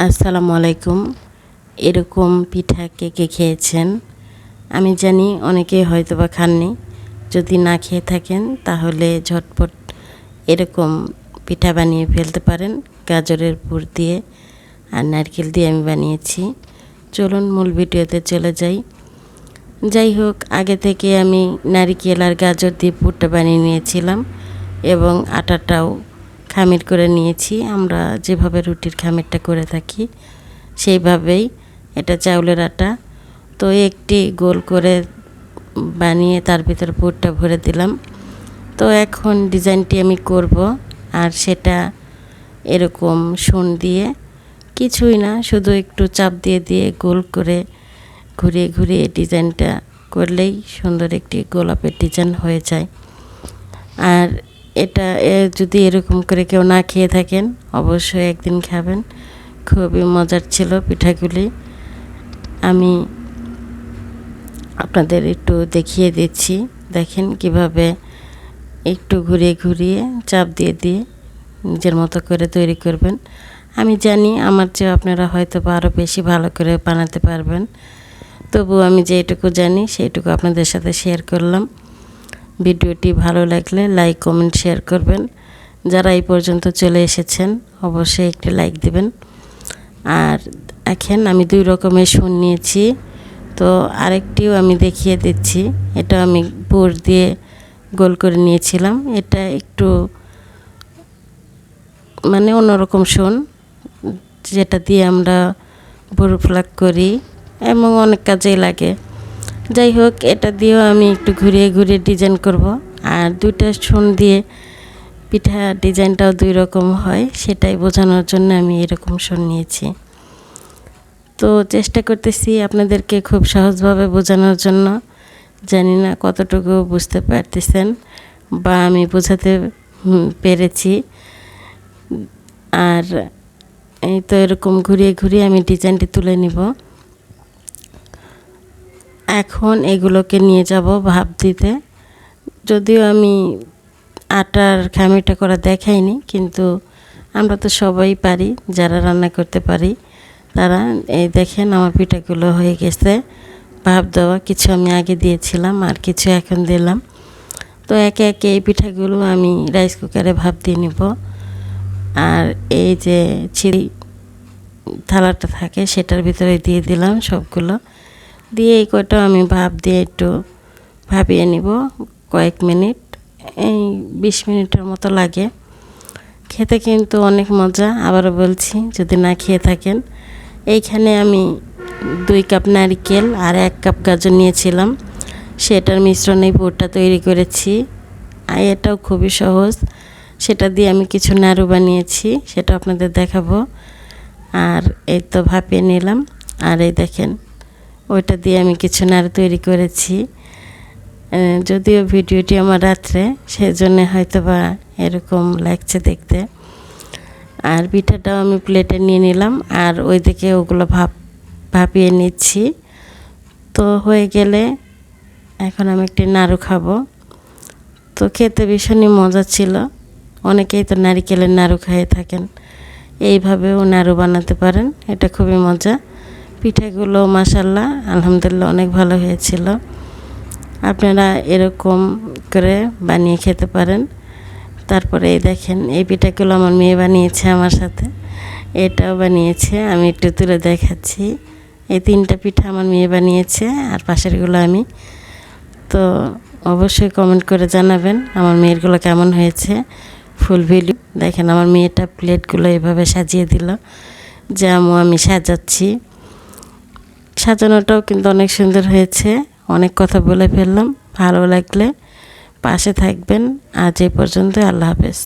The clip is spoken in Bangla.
আসসালামু আলাইকুম। এরকম পিঠা কে কে খেয়েছেন? আমি জানি অনেকেই হয়তো বা খাননি। যদি না খেয়ে থাকেন তাহলে ঝটপট এরকম পিঠা বানিয়ে ফেলতে পারেন। গাজরের পুর দিয়ে আর নারকেল দিয়ে আমি বানিয়েছি। চলুন মূল ভিডিওতে চলে যাই। যাই হোক, আগে থেকে আমি নারকেল আর গাজর দিয়ে পুরটা বানিয়ে নিয়েছিলাম এবং আটাটাও খামির করে নিয়েছি। আমরা যেভাবে রুটির খামিরটা করে থাকি সেইভাবেই এটা চাউলের আটা। তো একটি গোল করে বানিয়ে তার ভিতর পুরটা ভরে দিলাম। তো এখন ডিজাইনটি আমি করব, আর সেটা এরকম শোন দিয়ে কিছুই না, শুধু একটু চাপ দিয়ে দিয়ে গোল করে ঘুরিয়ে ঘুরিয়ে ডিজাইনটা করলেই সুন্দর একটি গোলাপের ডিজাইন হয়ে যায়। আর এটা যদি এরকম করে কেউ না খেয়ে থাকেন অবশ্যই একদিন খাবেন। খুবই মজার ছিল পিঠাগুলি। আমি আপনাদের একটু দেখিয়ে দিচ্ছি। দেখেন কিভাবে একটু ঘুরিয়ে ঘুরিয়ে চাপ দিয়ে দিয়ে নিজের মতো করে তৈরি করবেন। আমি জানি আমার চেয়ে আপনারা হয়তো আরও বেশি ভালো করে বানাতে পারবেন, তবু আমি যেটুকু জানি সেইটুকু আপনাদের সাথে শেয়ার করলাম। ভিডিওটি ভালো লাগলে লাইক, কমেন্ট, শেয়ার করবেন। যারা এই পর্যন্ত চলে এসেছেন অবশ্যই একটি লাইক দিবেন। আর এখন আমি 2 রকমের শোন নিয়েছি, তো আরেকটিও আমি দেখিয়ে দিচ্ছি। এটা আমি পুর দিয়ে গোল করে নিয়েছিলাম। এটা একটু মানে অন্যরকম শোন, যেটা দিয়ে আমরা বড় ফ্লাগ করি এবং অনেক কাজেই লাগে। যাই হোক, এটা দিয়েও আমি একটু ঘুরিয়ে ঘুরিয়ে ডিজাইন করব। আর 2টা শোন দিয়ে পিঠা ডিজাইনটাও 2 রকম হয়, সেটাই বোঝানোর জন্য আমি এরকম শোন নিয়েছি। তো চেষ্টা করতেছি আপনাদেরকে খুব সহজভাবে বোঝানোর জন্য। জানি না কতটুকু বুঝতে পারতেছেন বা আমি বোঝাতে পেরেছি। আর এই তো এরকম ঘুরিয়ে ঘুরিয়ে আমি ডিজাইনটি তুলে নিব। এখন এগুলোকে নিয়ে যাব ভাপ দিতে। যদিও আমি আটার খামিরটা করা দেখাইনি, কিন্তু আমরা তো সবাই পারি, যারা রান্না করতে পারি তারা। এই দেখেন আমার পিঠাগুলো হয়ে গেছে ভাপ দেওয়া। কিছু আমি আগে দিয়েছিলাম আর কিছু এখন দিলাম। তো একে একে এই পিঠাগুলো আমি রাইস কুকারে ভাপ দিয়ে নিব। আর এই যে ছিঁড়ি থালাটা থাকে সেটার ভিতরে দিয়ে দিলাম সবগুলো। দিয়ে এই কয়টা আমি ভাপ দিয়ে একটু ভাপিয়ে নিব কয়েক মিনিট, এই 20 মিনিটের মতো লাগে। খেতে কিন্তু অনেক মজা। আবারও বলছি, যদি না খেয়ে থাকেন। এইখানে আমি 2 কাপ নারকেল আর 1 কাপ গাজর নিয়েছিলাম, সেটার মিশ্রণে পুরটা তৈরি করেছি। আর এটাও খুবই সহজ। সেটা দিয়ে আমি কিছু নাড়ু বানিয়েছি, সেটা আপনাদের দেখাবো। আর এই তো ভাপিয়ে নিলাম। আর এই দেখেন ওইটা দিয়ে আমি কিছু নাড়ু তৈরি করেছি। যদিও ভিডিওটি আমার রাত্রে, সেজন্য হয়তো বা এরকম লাগছে দেখতে। আর পিঠাটাও আমি প্লেটে নিয়ে নিলাম, আর ওইদিকে ওগুলো ভাপিয়ে নিচ্ছি। তো হয়ে গেলে এখন আমি একটি নাড়ু খাবো। তো খেতে ভীষণই মজা ছিল। অনেকেই তো নারকেলের নাড়ু খেয়ে থাকেন, এইভাবেও নাড়ু বানাতে পারেন। এটা খুবই মজা। পিঠাগুলো মাশাআল্লাহ আলহামদুলিল্লাহ অনেক ভালো হয়েছিল। আপনারা এরকম করে বানিয়ে খেতে পারেন। তারপরে এই দেখেন এই পিঠাগুলো আমার মেয়ে বানিয়েছে আমার সাথে, এটাও বানিয়েছে। আমি একটু তুলে দেখাচ্ছি। এই 3টা পিঠা আমার মেয়ে বানিয়েছে আর পাশেরগুলো আমি। তো অবশ্যই কমেন্ট করে জানাবেন আমার মেয়েরগুলো কেমন হয়েছে। ফুল ভিডিও দেখেন আমার মেয়েটা প্লেটগুলো এভাবে সাজিয়ে দিল, যেমন আমি সাজাচ্ছি। সাজানোটাও কিন্তু অনেক সুন্দর হয়েছে। অনেক কথা বলে ফেললাম। ভালো লাগলে পাশে থাকবেন। আজ এই পর্যন্ত। আল্লাহ হাফেজ।